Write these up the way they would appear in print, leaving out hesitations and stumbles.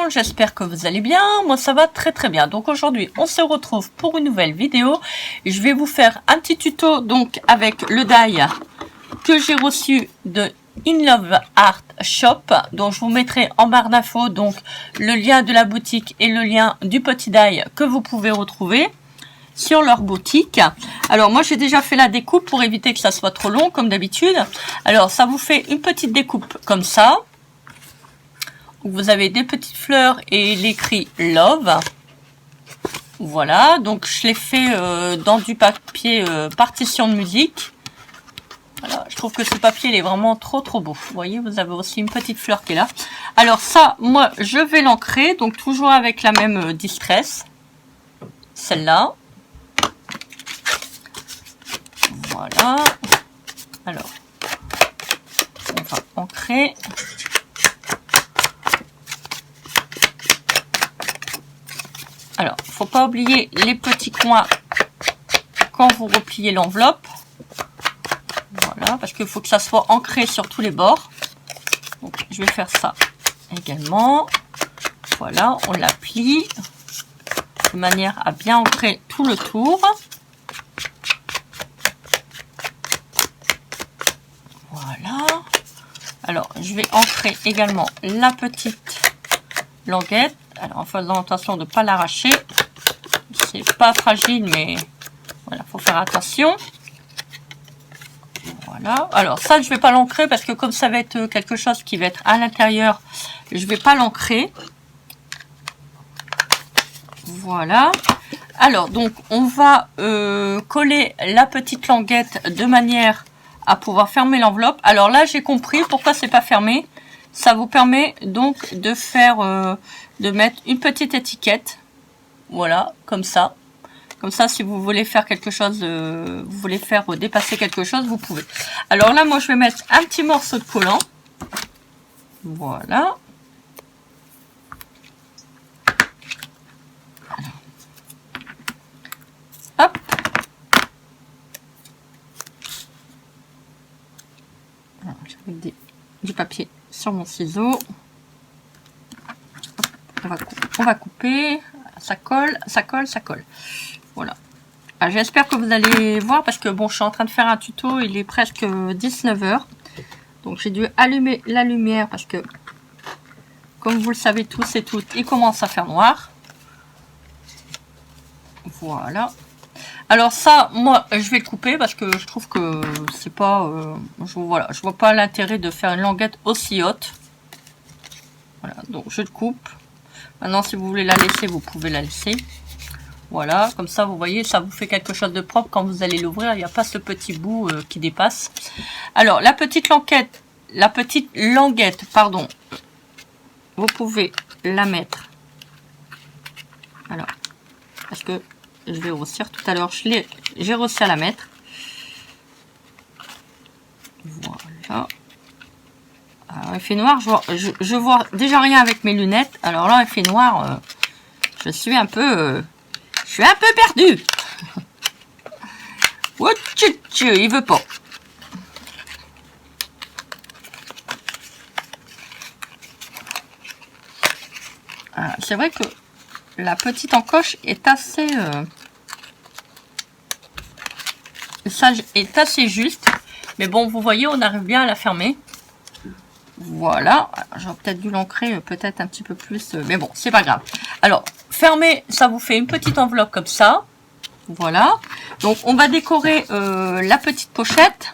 j'espère que vous allez bien, moi ça va très très bien. Donc aujourd'hui on se retrouve pour une nouvelle vidéo. Je vais vous faire un petit tuto donc avec le die que j'ai reçu de In Love Art Shop. Donc je vous mettrai en barre d'infos donc le lien de la boutique et le lien du petit die que vous pouvez retrouver sur leur boutique. Alors moi j'ai déjà fait la découpe pour éviter que ça soit trop long comme d'habitude. Alors ça vous fait une petite découpe comme ça. Vous avez des petites fleurs et l'écrit Love. Voilà, donc je l'ai fait dans du papier partition de musique. Voilà, je trouve que ce papier il est vraiment trop beau. Vous voyez, vous avez aussi une petite fleur qui est là. Alors ça, moi je vais l'ancrer, donc toujours avec la même distress. Celle-là. Voilà. Alors, on va ancrer. Alors, il ne faut pas oublier les petits coins quand vous repliez l'enveloppe. Voilà, parce qu'il faut que ça soit ancré sur tous les bords. Donc, je vais faire ça également. Voilà, on la plie de manière à bien ancrer tout le tour. Voilà. Alors, je vais ancrer également la petite languette. Alors, en faisant attention de ne pas l'arracher. C'est pas fragile, mais voilà, faut faire attention. Voilà. Alors, ça, je vais pas l'ancrer parce que comme ça va être quelque chose qui va être à l'intérieur, je vais pas l'ancrer. Voilà. Alors, donc, on va coller la petite languette de manière à pouvoir fermer l'enveloppe. Alors là, j'ai compris pourquoi c'est pas fermé. Ça vous permet donc de faire, de mettre une petite étiquette. Voilà, comme ça. Comme ça, si vous voulez faire quelque chose, vous voulez faire dépasser quelque chose, vous pouvez. Alors là, moi, je vais mettre un petit morceau de collant. Voilà. Hop. J'ai du papier sur mon ciseau. On va couper. Ça colle, ça colle, ça colle. Voilà. J'espère que vous allez voir parce que bon, je suis en train de faire un tuto. Il est presque 19 h. Donc j'ai dû allumer la lumière parce que, comme vous le savez tous et toutes, il commence à faire noir. Voilà. Alors ça, moi, je vais le couper parce que je trouve que c'est pas... voilà, je vois pas l'intérêt de faire une languette aussi haute. Voilà, donc je le coupe. Maintenant, si vous voulez la laisser, vous pouvez la laisser. Voilà, comme ça, vous voyez, ça vous fait quelque chose de propre quand vous allez l'ouvrir. Il n'y a pas ce petit bout qui dépasse. Alors, la petite languette, pardon, vous pouvez la mettre. Alors, parce que je vais grossir tout à l'heure, j'ai réussi à la mettre. Voilà. Alors, il fait noir, je vois déjà rien avec mes lunettes. Alors là, il fait noir, je suis un peu perdu. Il veut pas. C'est vrai que la petite encoche est assez juste, mais bon, vous voyez, on arrive bien à la fermer. Voilà, j'aurais peut-être dû l'ancrer peut-être un petit peu plus, mais bon, c'est pas grave. Alors, fermer, ça vous fait une petite enveloppe comme ça. Voilà. Donc, on va décorer la petite pochette.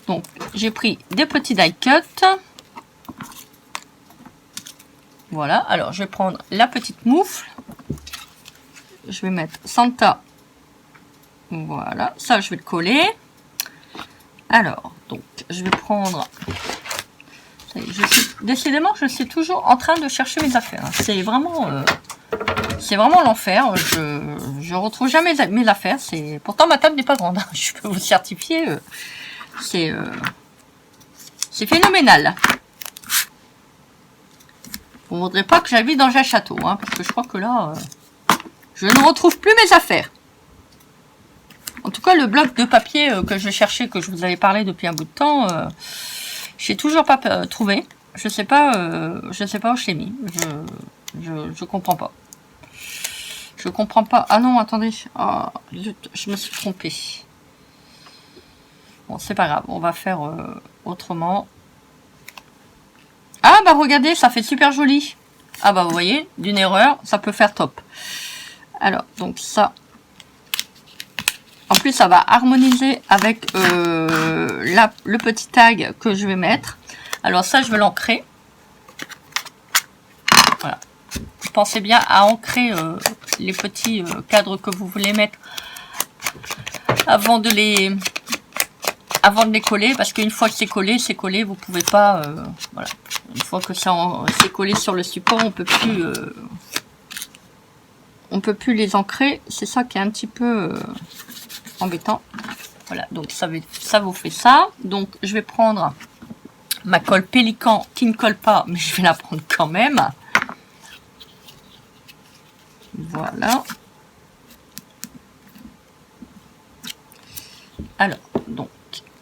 Donc, j'ai pris des petits die cut. Voilà, alors je vais prendre la petite moufle. Je vais mettre Santa. Voilà, ça je vais le coller. Alors, donc, je vais prendre... Décidément, je suis toujours en train de chercher mes affaires. C'est vraiment l'enfer. Je retrouve jamais mes affaires. Pourtant, ma table n'est pas grande. Je peux vous certifier. C'est phénoménal. Vous ne voudrez pas que j'habite dans un château, hein, parce que je crois que là, je ne retrouve plus mes affaires. En tout cas, le bloc de papier que je cherchais, que je vous avais parlé depuis un bout de temps, j'ai toujours pas trouvé. Je sais pas où je l'ai mis. Je comprends pas. Je comprends pas. Ah non, attendez. Oh, je me suis trompée. Bon, c'est pas grave. On va faire autrement. Ah bah regardez, ça fait super joli. Ah bah vous voyez, d'une erreur, ça peut faire top. Alors, donc ça. En plus, ça va harmoniser avec le petit tag que je vais mettre. Alors ça, je vais l'ancrer. Voilà. Pensez bien à ancrer les petits cadres que vous voulez mettre avant de les coller, parce qu'une fois que c'est collé, vous pouvez pas, voilà. Une fois que ça c'est collé sur le support, on peut plus les ancrer. C'est ça qui est un petit peu embêtant. Voilà, donc ça vous fait ça. Donc je vais prendre ma colle Pélican qui ne colle pas, mais je vais la prendre quand même. Voilà. Alors, donc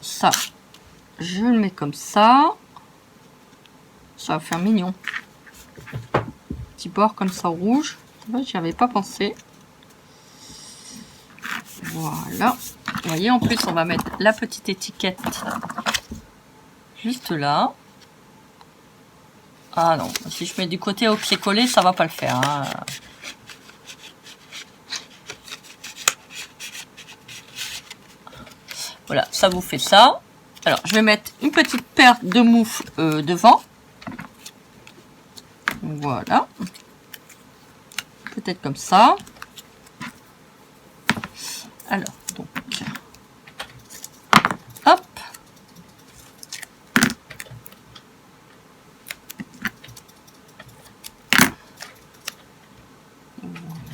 ça, je le mets comme ça. Ça va faire mignon. Petit bord comme ça rouge. J'y avais pas pensé. Voilà. Vous voyez, en plus, on va mettre la petite étiquette juste là. Ah non, si je mets du côté où c'est collé, ça va pas le faire. Hein. Voilà, ça vous fait ça. Alors, je vais mettre une petite paire de moufles devant. Voilà. Peut-être comme ça. Alors, donc. Hop.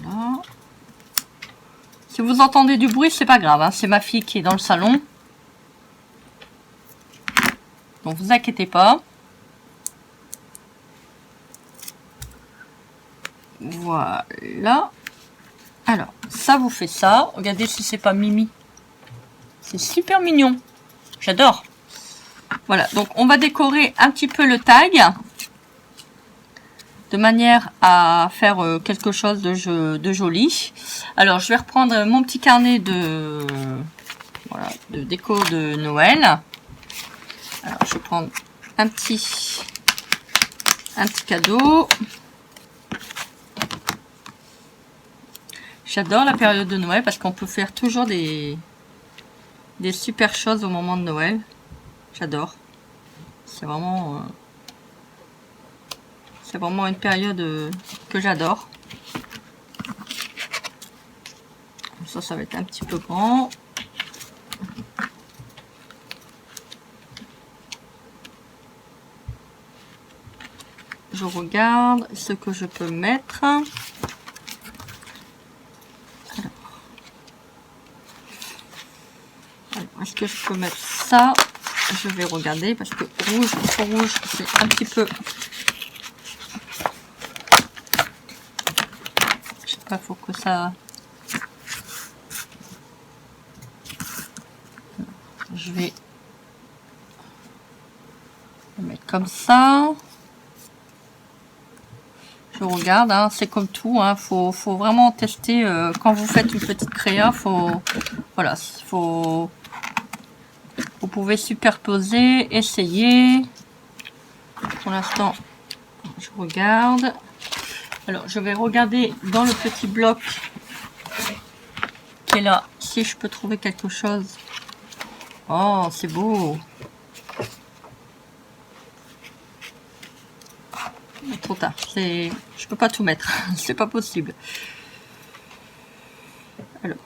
Voilà. Si vous entendez du bruit, c'est pas grave. Hein. C'est ma fille qui est dans le salon. Donc, vous inquiétez pas. Voilà. Alors, ça vous fait ça. Regardez si c'est pas Mimi. C'est super mignon. J'adore. Voilà, donc on va décorer un petit peu le tag. De manière à faire quelque chose de joli. Alors, je vais reprendre mon petit carnet de déco de Noël. Alors, je vais prendre un petit cadeau. J'adore la période de Noël parce qu'on peut faire toujours des super choses au moment de Noël. J'adore. C'est vraiment une période que j'adore. Ça va être un petit peu grand. Je regarde ce que je peux mettre. Est-ce que je peux mettre ça? Je vais regarder parce que rouge, c'est un petit peu... Je sais pas, faut que ça... Je vais le mettre comme ça. Je regarde, hein, c'est comme tout, hein, faut vraiment tester quand vous faites une petite créa, voilà, vous pouvez superposer, essayer. Pour l'instant, je regarde. Alors, je vais regarder dans le petit bloc qui est là, si je peux trouver quelque chose. Oh, c'est beau. Trop tard, je peux pas tout mettre, c'est pas possible. Alors,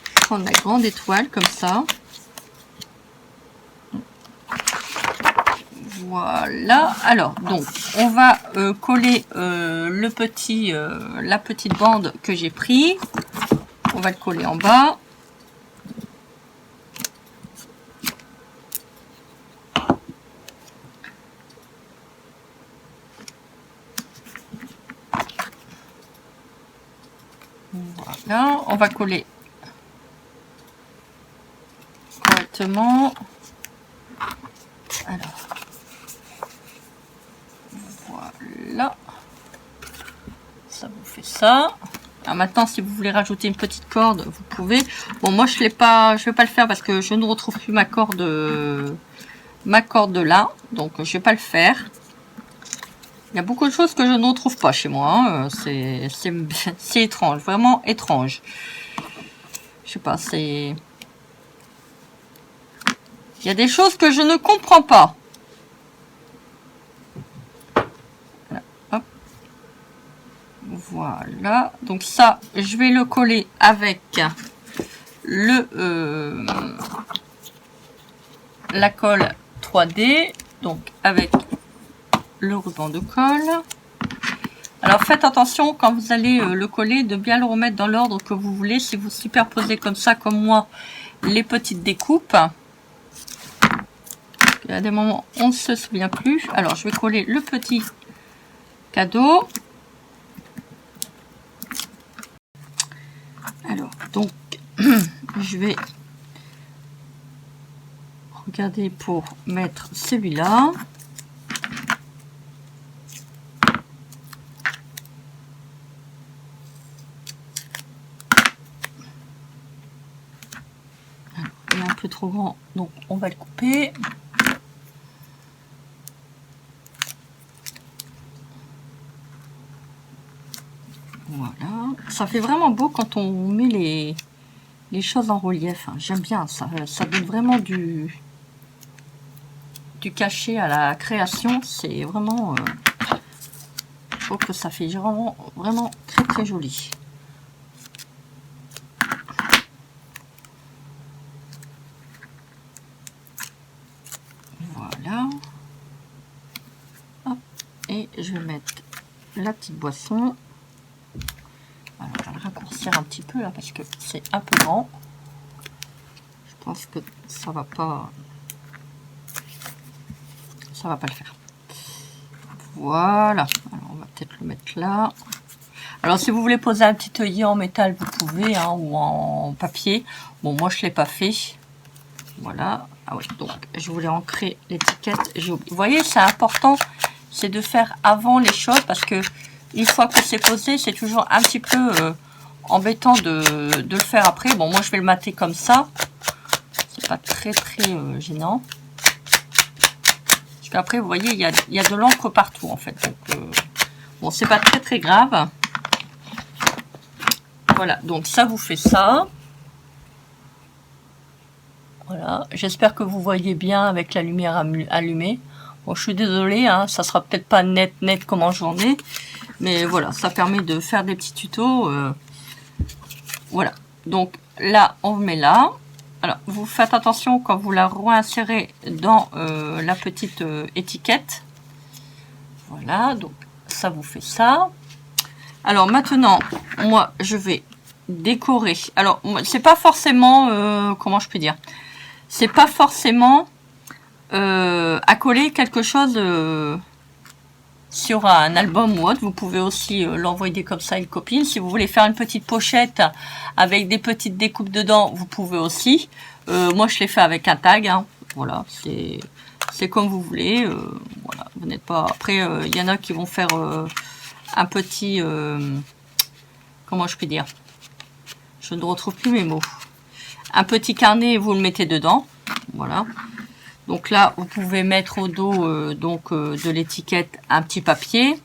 je vais prendre la grande étoile comme ça. Voilà. Alors, donc, on va coller la petite bande que j'ai pris. On va le coller en bas. Voilà, on va coller directement. Alors, voilà. Ça vous fait ça. Alors maintenant, si vous voulez rajouter une petite corde, vous pouvez. Bon, moi, je vais pas le faire parce que je ne retrouve plus ma corde là. Donc, je vais pas le faire. Il y a beaucoup de choses que je ne retrouve pas chez moi. Hein. C'est étrange, vraiment étrange. Je sais pas, c'est... Il y a des choses que je ne comprends pas. Voilà. Hop. Voilà. Donc ça, je vais le coller avec la colle 3D. Donc avec le ruban de colle. Alors faites attention quand vous allez le coller de bien le remettre dans l'ordre que vous voulez. Si vous superposez comme ça, comme moi, les petites découpes. Il y a des moments on ne se souvient plus. Alors je vais coller le petit cadeau. Alors donc je vais regarder pour mettre celui-là. Il est un peu trop grand, donc on va le couper. Voilà, ça fait vraiment beau quand on met les choses en relief. Hein. J'aime bien, ça donne vraiment du cachet à la création. C'est vraiment, je trouve que ça fait vraiment très très joli. Voilà. Hop. Et je vais mettre la petite boisson. Alors, je vais le raccourcir un petit peu là parce que c'est un peu grand. Je pense que ça va pas le faire. Voilà. Alors, on va peut-être le mettre là. Alors, si vous voulez poser un petit œillet en métal, vous pouvez, hein, ou en papier. Bon, moi, je l'ai pas fait. Voilà. Ah oui, donc, je voulais ancrer l'étiquette. Vous voyez, c'est important, c'est de faire avant les choses parce que une fois que c'est posé, c'est toujours un petit peu embêtant de le faire après. Bon, moi, je vais le mater comme ça. C'est pas très gênant. Parce qu'après, vous voyez, il y a de l'encre partout, en fait. Donc, bon, c'est pas très grave. Voilà, donc ça vous fait ça. Voilà, j'espère que vous voyez bien avec la lumière allumée. Bon, je suis désolée, hein, ça sera peut-être pas net comme en journée. Mais voilà, ça permet de faire des petits tutos. Voilà, donc là, on met là. Alors, vous faites attention quand vous la réinsérez dans la petite étiquette. Voilà, donc ça vous fait ça. Alors maintenant, moi, je vais décorer. Alors, c'est pas forcément, comment je peux dire, c'est pas forcément à coller quelque chose sur un album ou autre. Vous pouvez aussi l'envoyer comme ça à une copine. Si vous voulez faire une petite pochette avec des petites découpes dedans, vous pouvez aussi. Moi, je l'ai fait avec un tag. Hein. Voilà, c'est comme vous voulez. Voilà, vous n'êtes pas. Après, il y en a qui vont faire un petit. Comment je peux dire? Je ne retrouve plus mes mots. Un petit carnet, vous le mettez dedans. Voilà. Donc là, vous pouvez mettre au dos de l'étiquette un petit papier.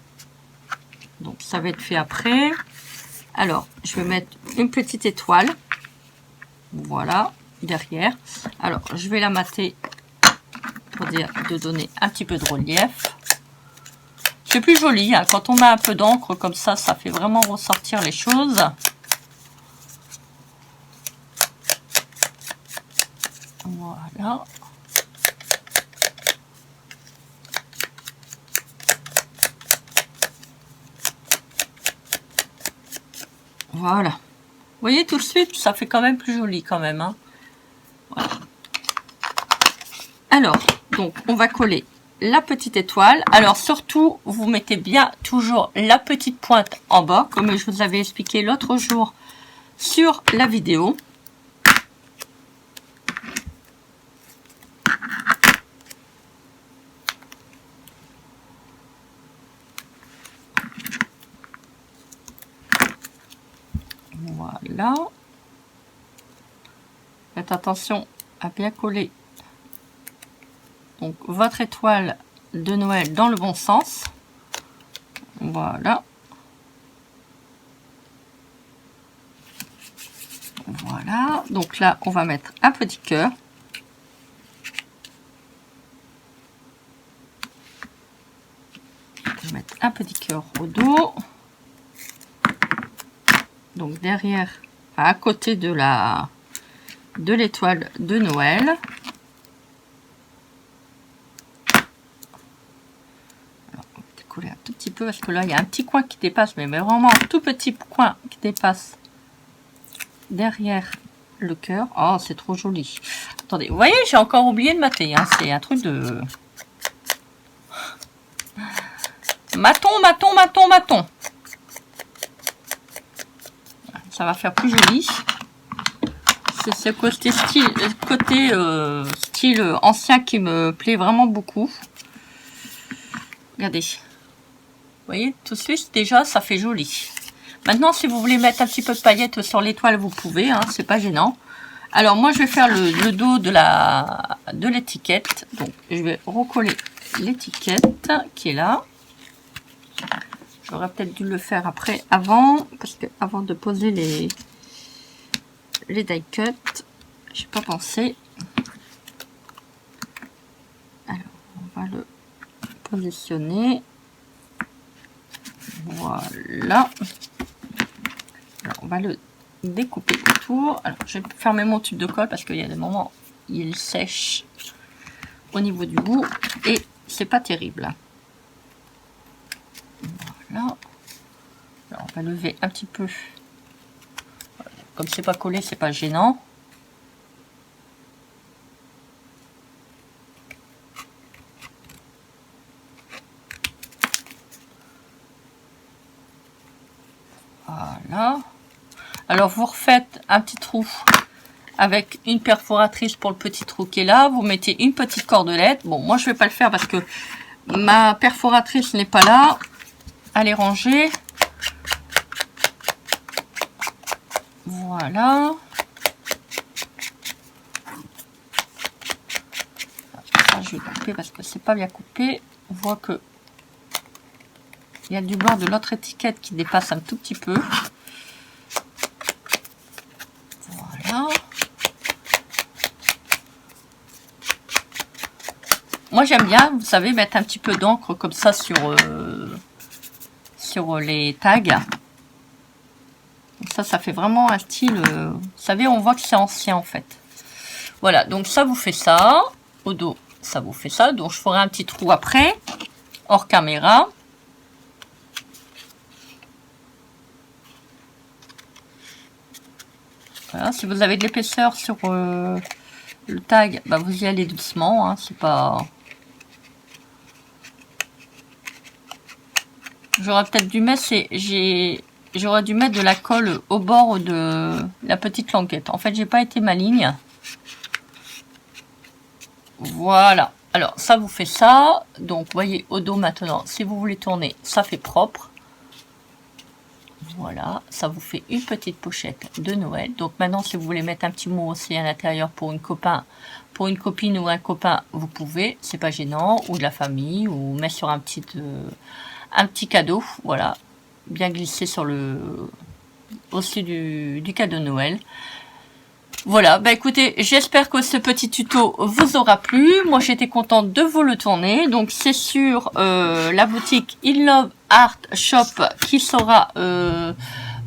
Donc ça va être fait après. Alors, je vais mettre une petite étoile. Voilà, derrière. Alors, je vais la mater pour dire de donner un petit peu de relief. C'est plus joli, hein. Quand on a un peu d'encre comme ça, ça fait vraiment ressortir les choses. Voilà. Voilà. Vous voyez tout de suite, ça fait quand même plus joli quand même. Hein. Voilà. Alors, donc, on va coller la petite étoile. Alors, surtout, vous mettez bien toujours la petite pointe en bas, comme je vous avais expliqué l'autre jour sur la vidéo. Voilà. Faites attention à bien coller donc votre étoile de Noël dans le bon sens. Voilà. Voilà. Donc là, on va mettre un petit cœur. Je vais mettre un petit cœur au dos. Donc derrière, à côté de l'étoile de Noël. Alors, on va décoller un tout petit peu parce que là, il y a un petit coin qui dépasse, mais vraiment un tout petit coin qui dépasse derrière le cœur. Oh, c'est trop joli. Attendez, vous voyez, j'ai encore oublié de mater. Hein. C'est un truc de... Maton. Ça va faire plus joli. C'est ce côté style ancien qui me plaît vraiment beaucoup. Regardez. Vous voyez, tout de suite, déjà, ça fait joli. Maintenant, si vous voulez mettre un petit peu de paillettes sur l'étoile, vous pouvez. Hein, c'est pas gênant. Alors, moi, je vais faire le dos de l'étiquette. Donc, je vais recoller l'étiquette qui est là. J'aurais peut-être dû le faire avant, parce que avant de poser les die cuts, j'ai pas pensé. Alors, on va le positionner. Voilà. Alors, on va le découper autour. Alors, je vais fermer mon tube de colle parce qu'il y a des moments où il sèche au niveau du bout et c'est pas terrible. Voilà. Alors, on va lever un petit peu. Comme c'est pas collé, c'est pas gênant. Voilà. Alors, vous refaites un petit trou avec une perforatrice pour le petit trou qui est là. Vous mettez une petite cordelette. Bon, moi, je vais pas le faire parce que ma perforatrice n'est pas là. Elle est rangée. Voilà. Ça, je vais couper parce que c'est pas bien coupé. On voit que il y a du blanc de l'autre étiquette qui dépasse un tout petit peu. Voilà. Moi, j'aime bien, vous savez, mettre un petit peu d'encre comme ça sur les tags. Ça fait vraiment un style... vous savez, on voit que c'est ancien, en fait. Voilà, donc ça vous fait ça. Au dos, ça vous fait ça. Donc, je ferai un petit trou après, hors caméra. Voilà, si vous avez de l'épaisseur sur le tag, bah, vous y allez doucement. Hein, c'est pas... J'aurais peut-être dû mettre... J'aurais dû mettre de la colle au bord de la petite languette. En fait, j'ai pas été maligne. Voilà. Alors, ça vous fait ça. Donc, vous voyez, au dos maintenant, si vous voulez tourner, ça fait propre. Voilà. Ça vous fait une petite pochette de Noël. Donc, maintenant, si vous voulez mettre un petit mot aussi à l'intérieur pour une copine ou un copain, vous pouvez. C'est pas gênant. Ou de la famille. Ou mettre sur un petit cadeau. Voilà. Bien glissé sur au-dessus du cadeau de Noël. Voilà, bah écoutez, j'espère que ce petit tuto vous aura plu. Moi, j'étais contente de vous le tourner. Donc, c'est sur la boutique In Love Art Shop qui sera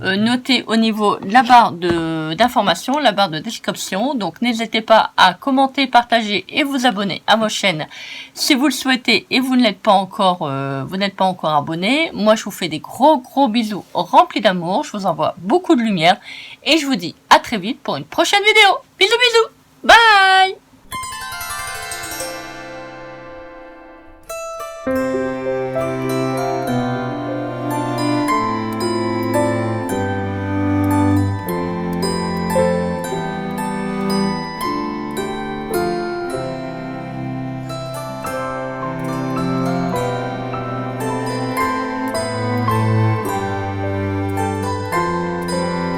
notée au niveau de la barre d'information, la barre de description. Donc, n'hésitez pas à commenter, partager et vous abonner à vos chaînes si vous le souhaitez et vous n'êtes pas encore abonné. Moi, je vous fais des gros bisous remplis d'amour. Je vous envoie beaucoup de lumière et je vous dis à très vite pour une prochaine vidéo. Bisous, bisous. Bye.